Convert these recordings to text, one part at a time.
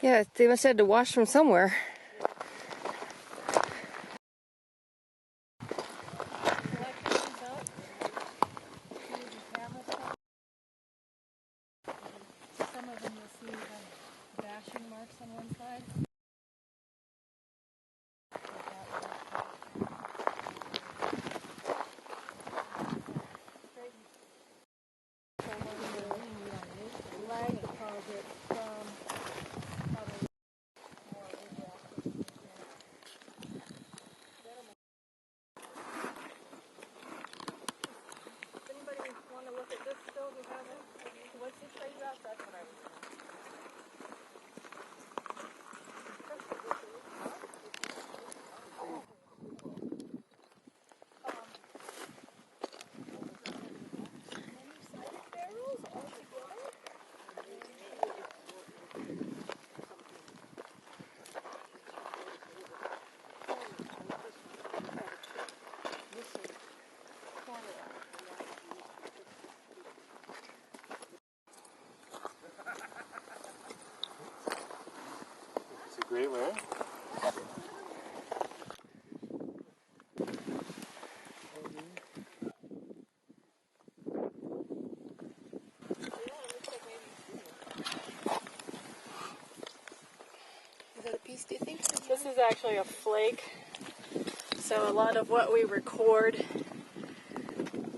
Yeah, they must have had to wash from somewhere. Some of them you'll see have bashing marks on one side. Anybody want to look at this still who haven't? What's this say about? That's what I was saying. It's a great way. Is that a piece, do you think? This is actually a flake. So a lot of what we record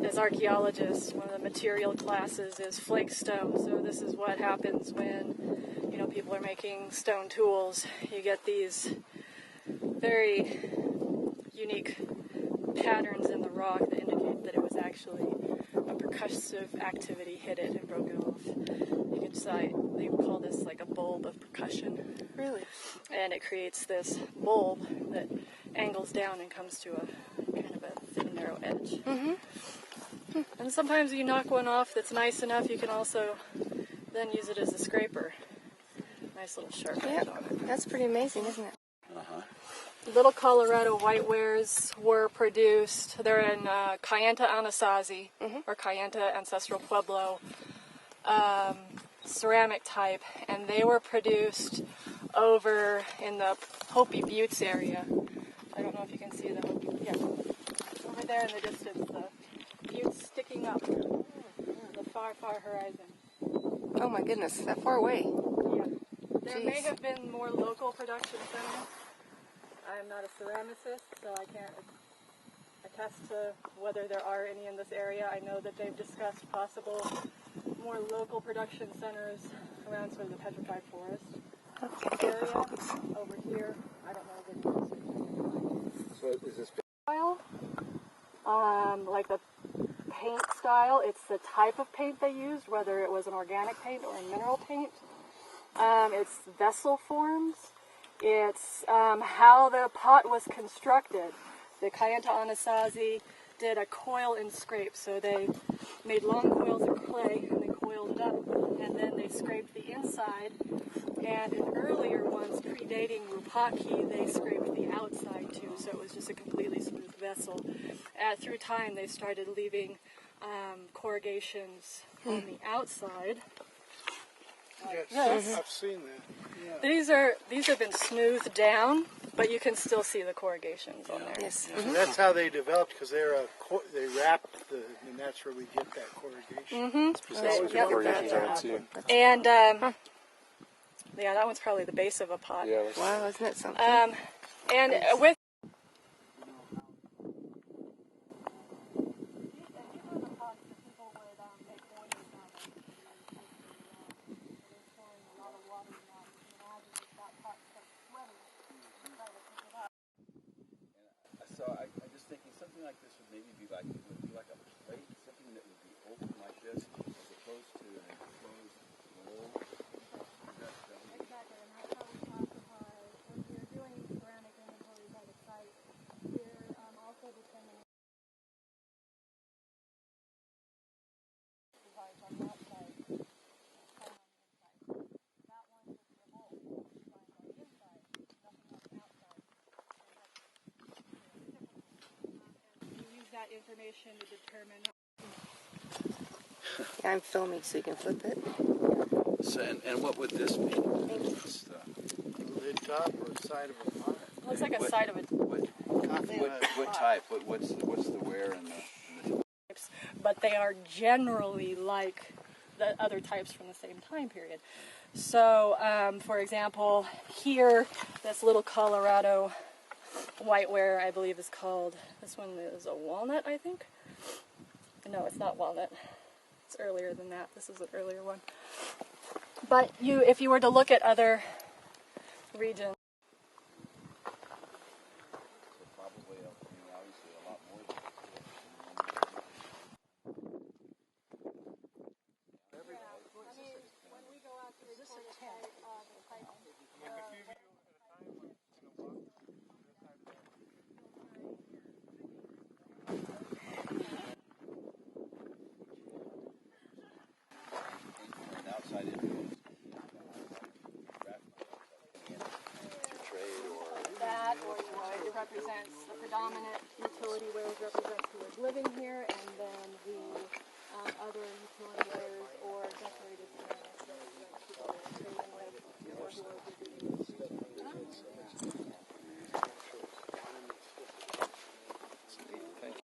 as archaeologists, one of the material classes is flake stone. So this is what happens when, people are making stone tools. You get these very unique patterns in the rock that indicate that it was actually a percussive activity hit it and broke it off. You can decide, they call this like a bulb of percussion. Really? And it creates this bulb that angles down and comes to a kind of a thin, narrow edge. Mm-hmm. And sometimes you knock one off that's nice enough, you can also then use it as a scraper. Nice little sharp edge on it. That's pretty amazing, isn't it? Little Colorado whitewares were produced. They're in Kayenta Anasazi, or Kayenta Ancestral Pueblo ceramic type, and they were produced over in the Hopi Buttes area. I don't know if you can see the Hopi, yeah. Over there in the distance, the buttes sticking up, the far, far horizon. Oh my goodness, that far away. Yeah. There may have been more local production centers. I'm not a ceramicist, so I can't attest to whether there are any in this area. I know that they've discussed possible more local production centers around sort of the petrified forest area. Over here, I don't know the names. So is this Style, like the paint style, it's the type of paint they used, whether it was an organic paint or a mineral paint. It's vessel forms. It's how the pot was constructed. The Kayenta Anasazi did a coil and scrape, so they made long coils of clay and they coiled it up, and then they scraped the inside. And in earlier ones, predating Wupatki, they scraped the outside too, so it was just a completely smooth vessel. Through time, they started leaving corrugations on the outside. Yes, I've seen that. Yeah. These have been smoothed down, but you can still see the corrugations on there. Yes. So that's how they developed, because they wrapped and that's where we get that corrugation. And yeah, that one's probably the base of a pot. Yeah. Wow, isn't it something? And with So I'm just thinking something like this would maybe be like a plate, something that would be open like this, as opposed to an enclosed mold. exactly, and that's how we classify. If you're doing ceramic inventories at a site, you're also determining on that site. That one would be a mold. On the inside, nothing on the outside. You use that information to determine. Yeah, I'm filming so you can flip it. So, and what would this be? Thank you. This, shop or a side of a pot? Looks like a What- side of it. Coffee on a What pot. type? What's the wear and the But they are generally like the other types from the same time period. So, for example, here, this little Colorado whiteware, I believe is called, this one is a walnut, I think? No, it's not walnut. It's earlier than that. This is an earlier one. But if you were to look at other regions, probably obviously a lot more than when we go out to record a site, an outside influence trade or that, or it represents the predominant utility wares represents who is living here, and then the other utility wares or decorated ceramics represents people who are trading with or who are visiting. thank you.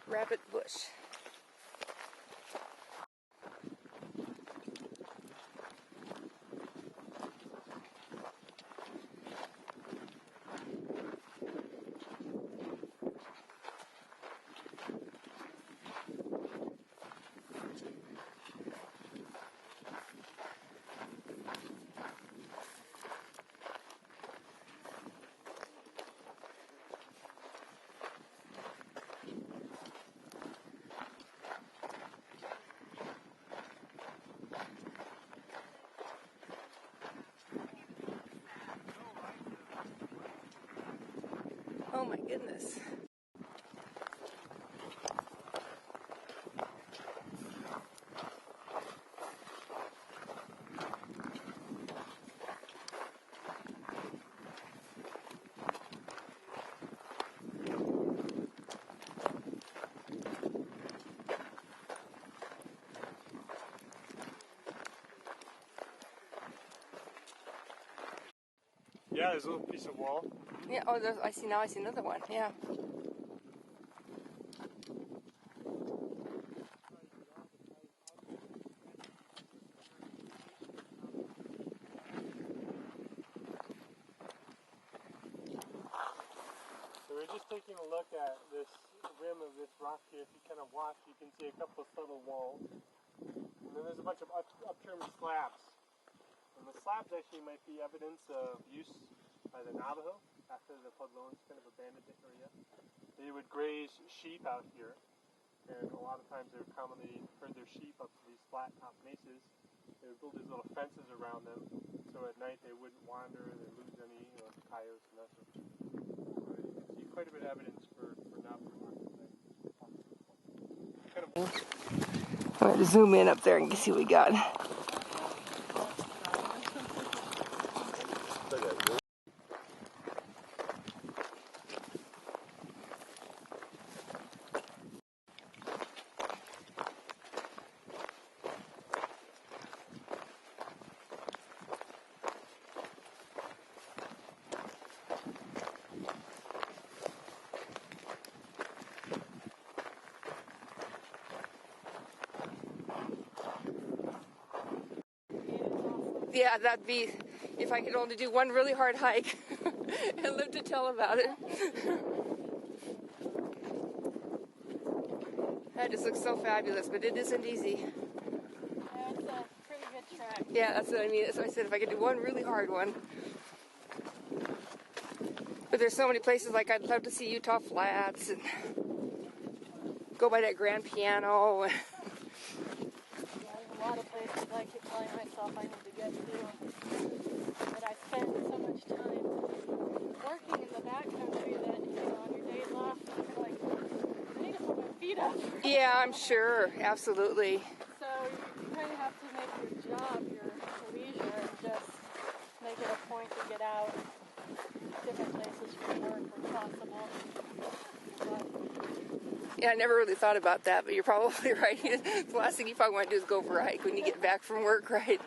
Rabbit bush. Oh my goodness. Yeah, there's a little piece of wall. Yeah, oh, I see now. I see another one. Yeah. So we're just taking a look at this rim of this rock here. If you kind of watch, you can see a couple of subtle walls. And then there's a bunch of upturned slabs. And the slabs actually might be evidence of use by the Navajo after the Puebloans kind of abandoned the area. They would graze sheep out here. And a lot of times they would commonly herd their sheep up to these flat top mesas. They would build these little fences around them, so at night they wouldn't wander and lose any coyotes and that sort of thing. You see quite a bit of evidence for Navajo occupancy. I'm going to zoom in up there and see what we got. Yeah, that'd be if I could only do one really hard hike and live to tell about it. That just looks so fabulous, but it isn't easy. Yeah, it's a pretty good track. Yeah, that's what I mean. That's why I said if I could do one really hard one. But there's so many places, like I'd love to see Utah Flats and go by that grand piano. Yeah, there's a lot of places I keep telling myself I need to get to. But I spend so much time working in the backcountry that, on your days off, you're like, I need to put my feet up. Yeah, I'm sure. Absolutely. So you kind of have to make your job your leisure and just make it a point to get out different places for work when possible. But, Yeah, I never really thought about that, but you're probably right. The last thing you probably want to do is go for a hike when you get back from work, right?